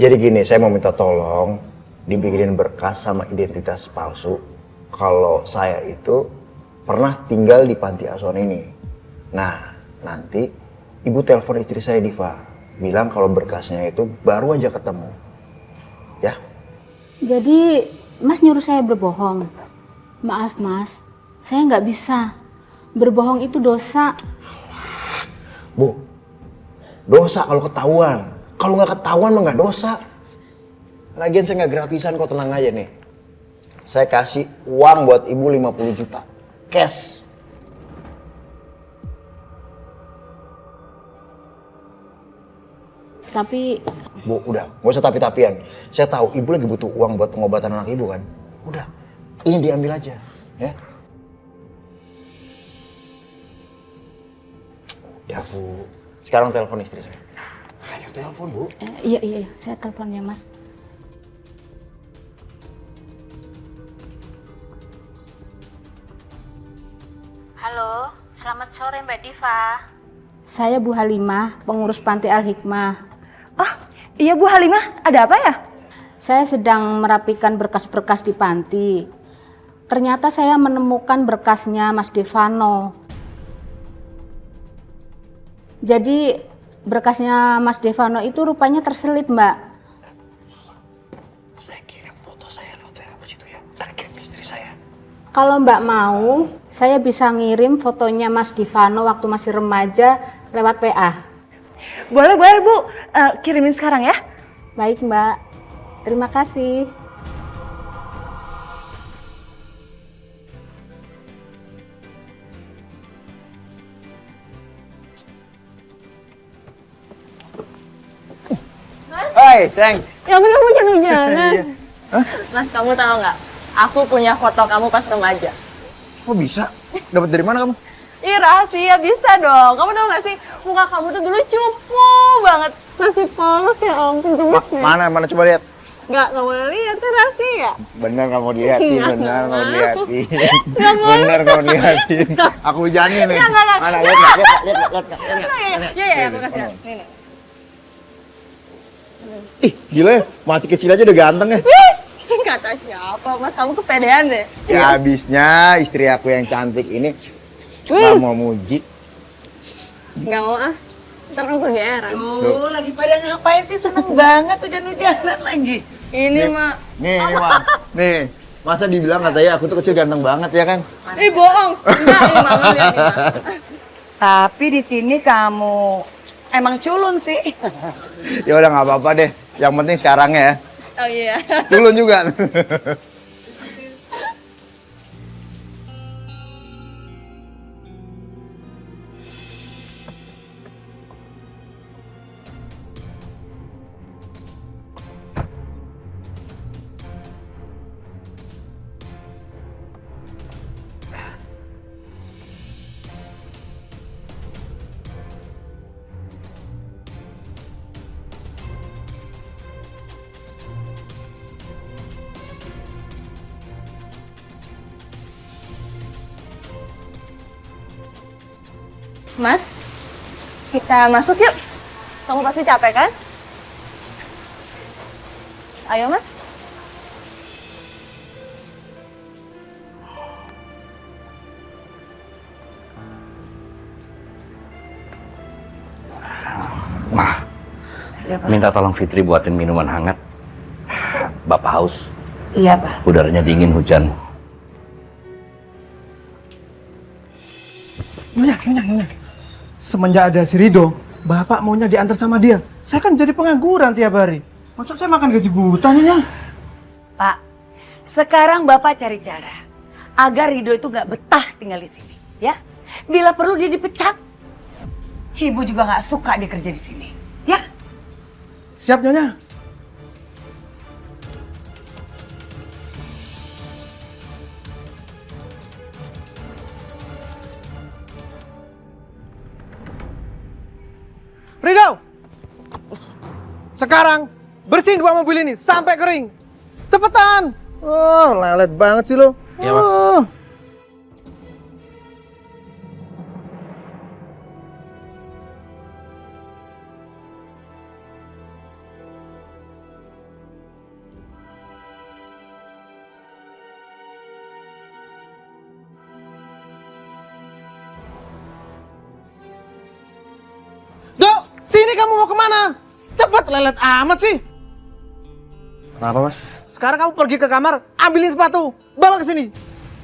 Jadi gini, saya mau minta tolong dibikinin berkas sama identitas palsu kalau saya itu pernah tinggal di panti asuhan ini. Nah, nanti ibu telepon istri saya Diva, bilang kalau berkasnya itu baru aja ketemu. Ya? Jadi Mas nyuruh saya berbohong. Maaf Mas, saya nggak bisa. Berbohong itu dosa. Bu, dosa kalau ketahuan. Kalau nggak ketahuan mah nggak dosa. Lagian saya nggak gratisan kok, tenang aja nih. Saya kasih uang buat ibu 50 juta. Cash. Tapi Bu, udah. Nggak usah tapi-tapian. Saya tahu ibu lagi butuh uang buat pengobatan anak ibu kan. Udah. Ini diambil aja. Ya. Udah, Bu. Sekarang telepon istri saya. Ayo telepon, Bu. iya, saya telepon ya Mas. Halo, selamat sore Mbak Diva. Saya Bu Halimah, pengurus Panti Al Hikmah. Oh, iya Bu Halimah, ada apa ya? Saya sedang merapikan berkas-berkas di panti. Ternyata saya menemukan berkasnya Mas Devano. Jadi berkasnya Mas Devano itu rupanya terselip, Mbak. Saya kirim foto saya lewat WA situ ya. Ntar kirim ke istri saya. Kalau Mbak mau, saya bisa ngirim fotonya Mas Devano waktu masih remaja lewat WA. Boleh Bu, kirimin sekarang ya. Baik, Mbak. Terima kasih. Hai, sayang. Ya ampun, kamu hujan-hujanan. Mas, kamu tahu nggak? Aku punya foto kamu pas remaja. Kok bisa? Dapat dari mana kamu? Ih, rahasia, bisa dong. Kamu tahu nggak sih, muka kamu tuh dulu cupu banget. Masih polos ya ampun, gemes nih. Mana coba lihat. Nggak boleh lihat, itu rahasia. Bener kamu liatin, bener kamu liatin. Nggak boleh. Bener kamu liatin. Aku hujanin nih. Nggak. Mana, lihat. Iya, aku kasih lihat. Nih. Ih, gila ya. Masih kecil aja udah ganteng ya. Kata siapa, Mas? Kamu kepedean deh. Ya habisnya istri aku yang cantik ini nggak mau muji. Nggak mau ah. Ntar aku kegeeran. Oh, lagi pada ngapain sih? Seneng banget hujan-hujanan lagi. Ini mah. Nih, nih. Masa dibilang katanya aku tuh kecil ganteng banget ya kan? Bohong. Enggak, ini mama lihat nih. Tapi di sini kamu emang culun sih. Ya udah nggak apa-apa deh. Yang penting sekarang ya. Oh iya. Culun juga. Mas, kita masuk yuk. Kamu pasti capek kan? Ayo Mas. Ma, minta tolong Fitri buatin minuman hangat. Bapak haus. Iya, Pak. Udaranya dingin, hujan. Nyonya. Semenjak ada si Rido, Bapak maunya diantar sama dia. Saya kan jadi pengangguran tiap hari. Maksud saya makan gaji buta, Nyonya. Pak, sekarang Bapak cari cara agar Rido itu nggak betah tinggal di sini, ya. Bila perlu dia dipecat. Ibu juga nggak suka dia kerja di sini, ya. Siap, Nyonya. Rido! Sekarang bersihin 2 mobil ini sampai kering. Cepetan! Oh, lelet banget sih lo. Iya, Mas. Oh. Sini kamu mau kemana? Cepet, lelet amat sih. Kenapa, Mas? Sekarang kamu pergi ke kamar, ambilin sepatu, bawa ke sini.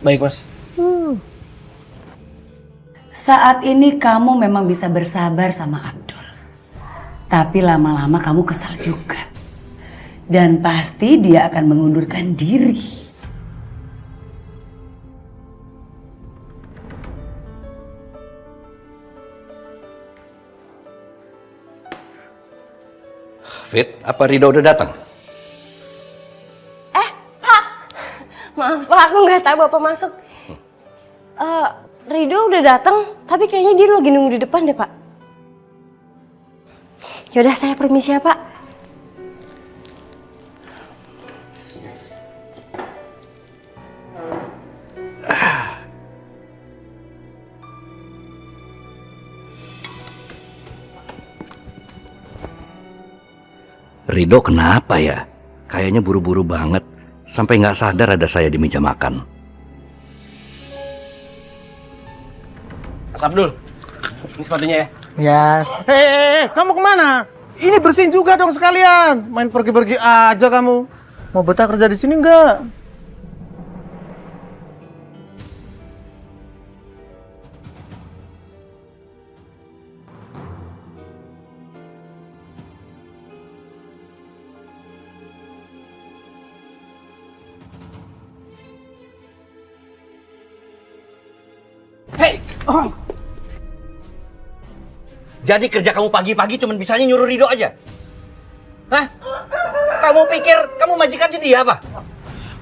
Baik, Mas. Saat ini kamu memang bisa bersabar sama Abdul. Tapi lama-lama kamu kesal juga. Dan pasti dia akan mengundurkan diri. Fit, apa Rido udah datang? Maaf Pak, aku nggak tahu Bapak masuk. Rido udah datang, tapi kayaknya dia lagi nunggu di depan deh Pak. Yaudah saya permisi ya Pak. Rido kenapa ya? Kayaknya buru-buru banget. Sampai nggak sadar ada saya di meja makan. Mas Abdul, ini sepatunya ya. Ya. Hei, kamu kemana? Ini bersihin juga dong sekalian. Main pergi-pergi aja kamu. Mau betah kerja di sini enggak? Hei! Jadi kerja kamu pagi-pagi cuma bisanya nyuruh Rido aja? Hah? Kamu pikir kamu majikannya dia apa?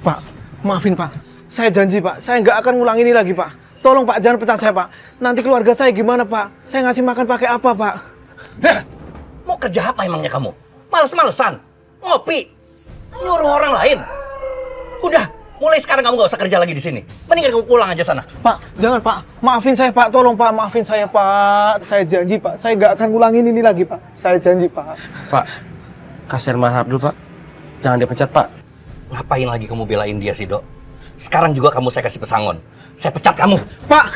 Pak, maafin Pak. Saya janji Pak, saya nggak akan ngulang ini lagi Pak. Tolong Pak, jangan pecat saya Pak. Nanti keluarga saya gimana Pak? Saya ngasih makan pakai apa Pak? Hah? Mau kerja apa emangnya kamu? Males-malesan? Ngopi? Nyuruh orang lain? Udah, mulai sekarang kamu nggak usah kerja lagi di sini. Mendingan kamu pulang aja sana. Pak, jangan Pak. Maafin saya Pak, tolong Pak. Maafin saya Pak. Saya janji Pak, saya nggak akan ngulangin ini lagi Pak. Saya janji Pak. Pak, kasihan Mas Abdul, Pak. Jangan dipecat, Pak. Ngapain lagi kamu belain dia sih, Dok? Sekarang juga kamu saya kasih pesangon. Saya pecat kamu. Pak!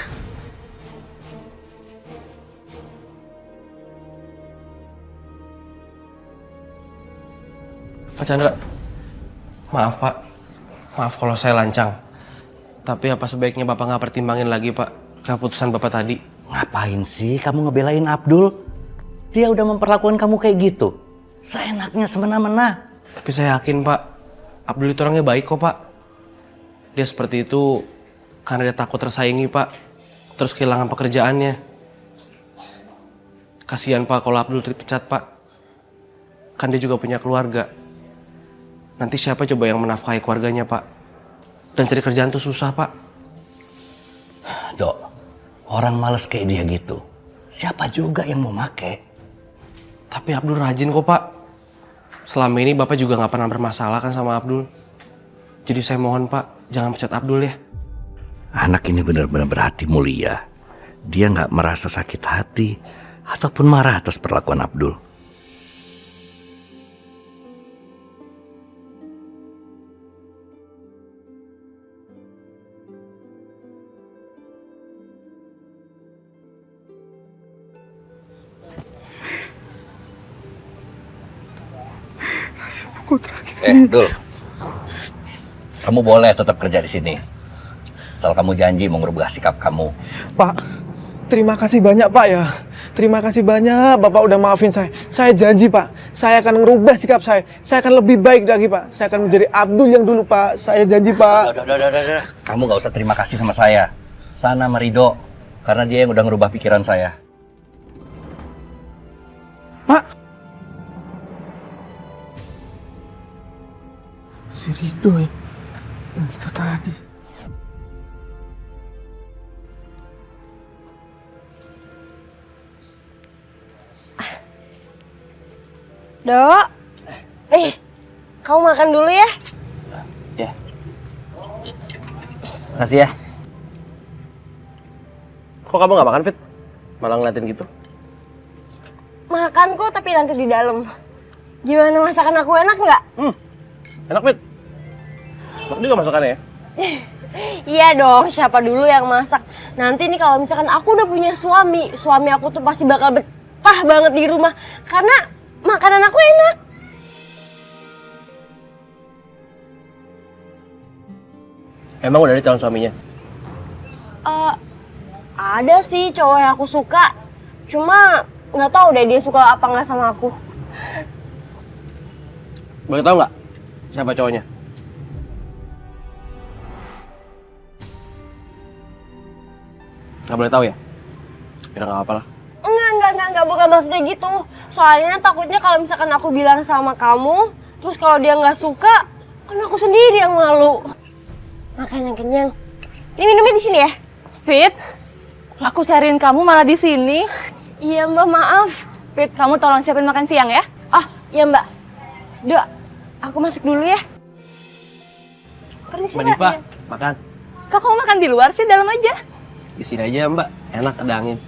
Pak Chandra, maaf Pak. Maaf kalau saya lancang. Tapi apa sebaiknya Bapak nggak pertimbangin lagi, Pak, keputusan Bapak tadi? Ngapain sih kamu ngebelain Abdul? Dia udah memperlakukan kamu kayak gitu. Seenaknya semena-mena. Tapi saya yakin, Pak, Abdul itu orangnya baik kok, Pak. Dia seperti itu karena dia takut tersaingi, Pak. Terus kehilangan pekerjaannya. Kasihan, Pak, kalau Abdul dipecat, Pak. Kan dia juga punya keluarga. Nanti siapa coba yang menafkahi keluarganya, Pak? Dan cari kerjaan tuh susah, Pak. Dok, orang males kayak dia gitu. Siapa juga yang mau make? Tapi Abdul rajin kok, Pak. Selama ini Bapak juga nggak pernah bermasalah kan sama Abdul. Jadi saya mohon, Pak, jangan pecat Abdul ya. Anak ini benar-benar berhati mulia. Dia nggak merasa sakit hati ataupun marah atas perlakuan Abdul. Dul, kamu boleh tetap kerja di sini. Asal kamu janji mau ngerubah sikap kamu. Pak, terima kasih banyak Pak ya. Terima kasih banyak Bapak udah maafin saya. Saya janji Pak, saya akan ngerubah sikap saya. Saya akan lebih baik lagi Pak. Saya akan menjadi Abdul yang dulu Pak. Saya janji Pak. Udah. Kamu gak usah terima kasih sama saya. Sana sama Rido, karena dia yang udah ngerubah pikiran saya. Pak. Si Rido ya. Itu tadi. Dok, nih, kamu makan dulu ya. Ya. Makasih ya. Kok kamu nggak makan, Fit? Malah ngeliatin gitu. Makan kok, tapi nanti di dalam. Gimana masakan aku enak nggak? Enak, Fit. Enak juga masakannya ya. Iya dong, siapa dulu yang masak? Nanti nih kalau misalkan aku udah punya suami aku tuh pasti bakal betah banget di rumah karena makanan aku enak. Emang udah ada calon suaminya? Ada sih cowok yang aku suka, cuma nggak tahu deh dia suka apa nggak sama aku. Boleh tahu nggak siapa cowoknya? Nggak boleh tahu ya? Ya nggak apa-apa lah. Enggak, bukan maksudnya gitu. Soalnya takutnya kalau misalkan aku bilang sama kamu, terus kalau dia nggak suka, kan aku sendiri yang malu. Makanya kenyang. Ini minumnya di sini ya. Fit, aku cariin kamu malah di sini. Iya Mbak, maaf. Fit, kamu tolong siapin makan siang ya. Ah, iya Mbak. Dok, aku masuk dulu ya. Permisi Mbak Mbak. Diva, makan. Kok kamu makan di luar sih, dalam aja? Di sini aja Mbak, enak ada angin.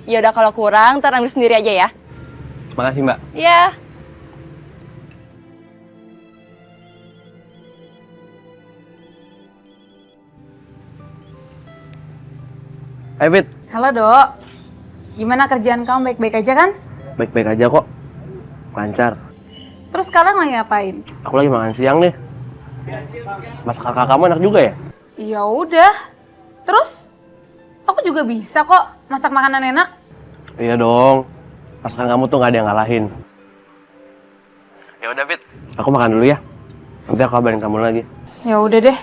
Ya udah kalau kurang, ntar ambil sendiri aja ya. Makasih Mbak. Iya. Hai Fit, Halo Dok, gimana kerjaan kamu baik-baik aja kan? baik-baik aja kok. Lancar. Terus sekarang lagi ngapain? Aku lagi makan siang nih. Masak kakak kamu enak juga ya? Ya udah. Terus? Aku juga bisa kok masak makanan enak. Iya dong. Masakan kamu tuh nggak ada yang ngalahin. Ya udah Fit, aku makan dulu ya. Nanti aku kabarin kamu lagi. Ya udah deh.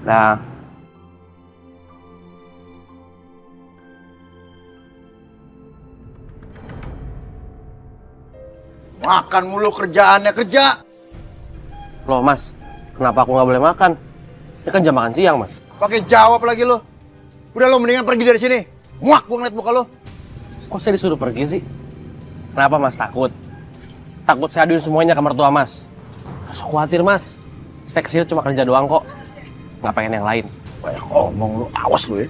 Dah. Makan mulu kerjaannya kerja. Loh Mas, kenapa aku nggak boleh makan? Ini kan jam makan siang Mas. Pakai jawab lagi lo. Udah lo mendingan pergi dari sini. Muak gua ngeliat muka lo. Kok saya disuruh pergi sih? Kenapa Mas takut? Takut saya aduin semuanya ke mertua Mas? Gak usah khawatir Mas. Saya kesini cuma kerja doang kok. Nggak pengen yang lain. Banyak ngomong lo, awas lo ya.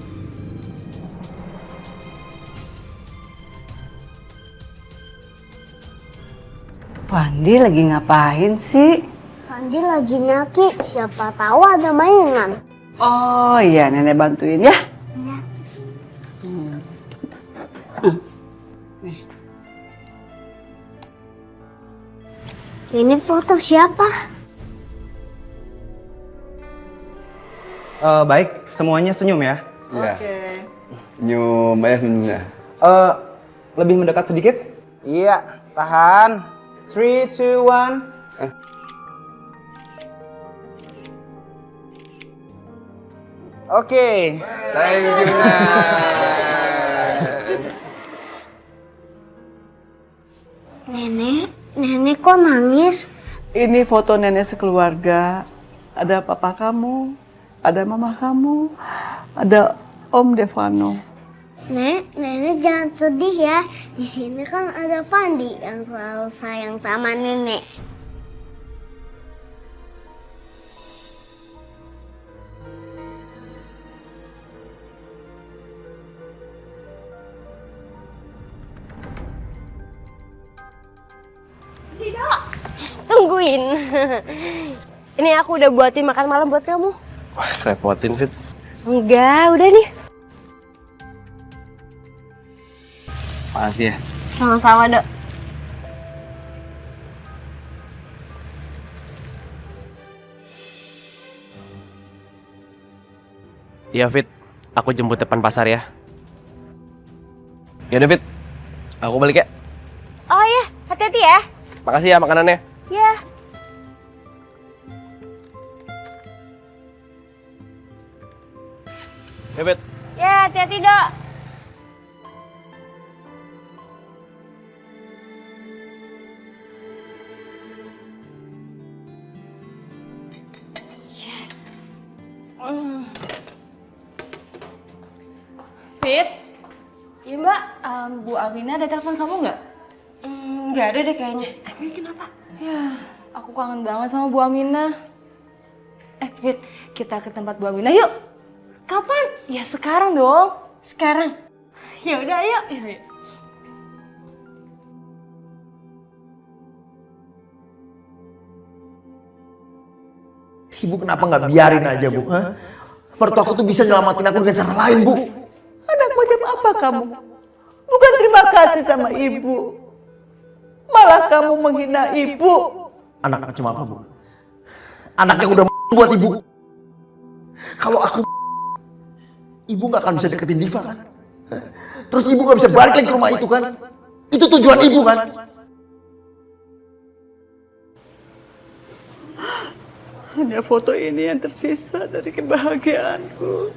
Pandi lagi ngapain sih? Pandi lagi nyaki, siapa tahu ada mainan. Oh iya, nenek bantuin ya. Ini foto siapa? Baik, semuanya senyum ya. Iya. Nyum, ya. Lebih mendekat sedikit? Iya, tahan. 3, 2, 1. Oke. Thank you, Nah. Nenek kok nangis? Ini foto nenek sekeluarga. Ada papa kamu, ada mama kamu, ada Om Devano. Nenek jangan sedih ya. Di sini kan ada Pandi yang selalu sayang sama nenek. Tungguin. Ini aku udah buatin makan malam buat kamu. Wah, kerepotin Fit. Enggak, udah nih. Makasih ya. Sama-sama, Dok. Iya Fit, aku jemput depan pasar ya. Yaudah Fit, aku balik ya. Oh iya, hati-hati ya. Makasih ya makanannya. Ya. Ya Fit. Ya, hati-hati, Dok. Fit, Iya, Mbak. Bu Amina ada telepon kamu nggak? Nggak ada deh kayaknya. Emang kenapa? Ya, aku kangen banget sama Bu Amina. Fit, kita ke tempat Bu Amina yuk. Kapan? Ya sekarang dong. Sekarang. Ya udah, ayo. Yuk. Ibu kenapa nggak biarin aja bu? Hah? Mertua aku tuh bisa nyelamatin aku dengan cara lain bu. Anak macam apa kamu? Bukan terima kasih sama ibu. Malah kamu menghina ibu. Anak cuma apa, Bu? Anak yang udah buat ibu. Kalau aku ibu nggak akan bisa deketin Diva kan? Terus ibu nggak bisa balik lagi ke rumah itu kan? Itu tujuan ibu kan? Hanya foto ini yang tersisa dari kebahagiaanku.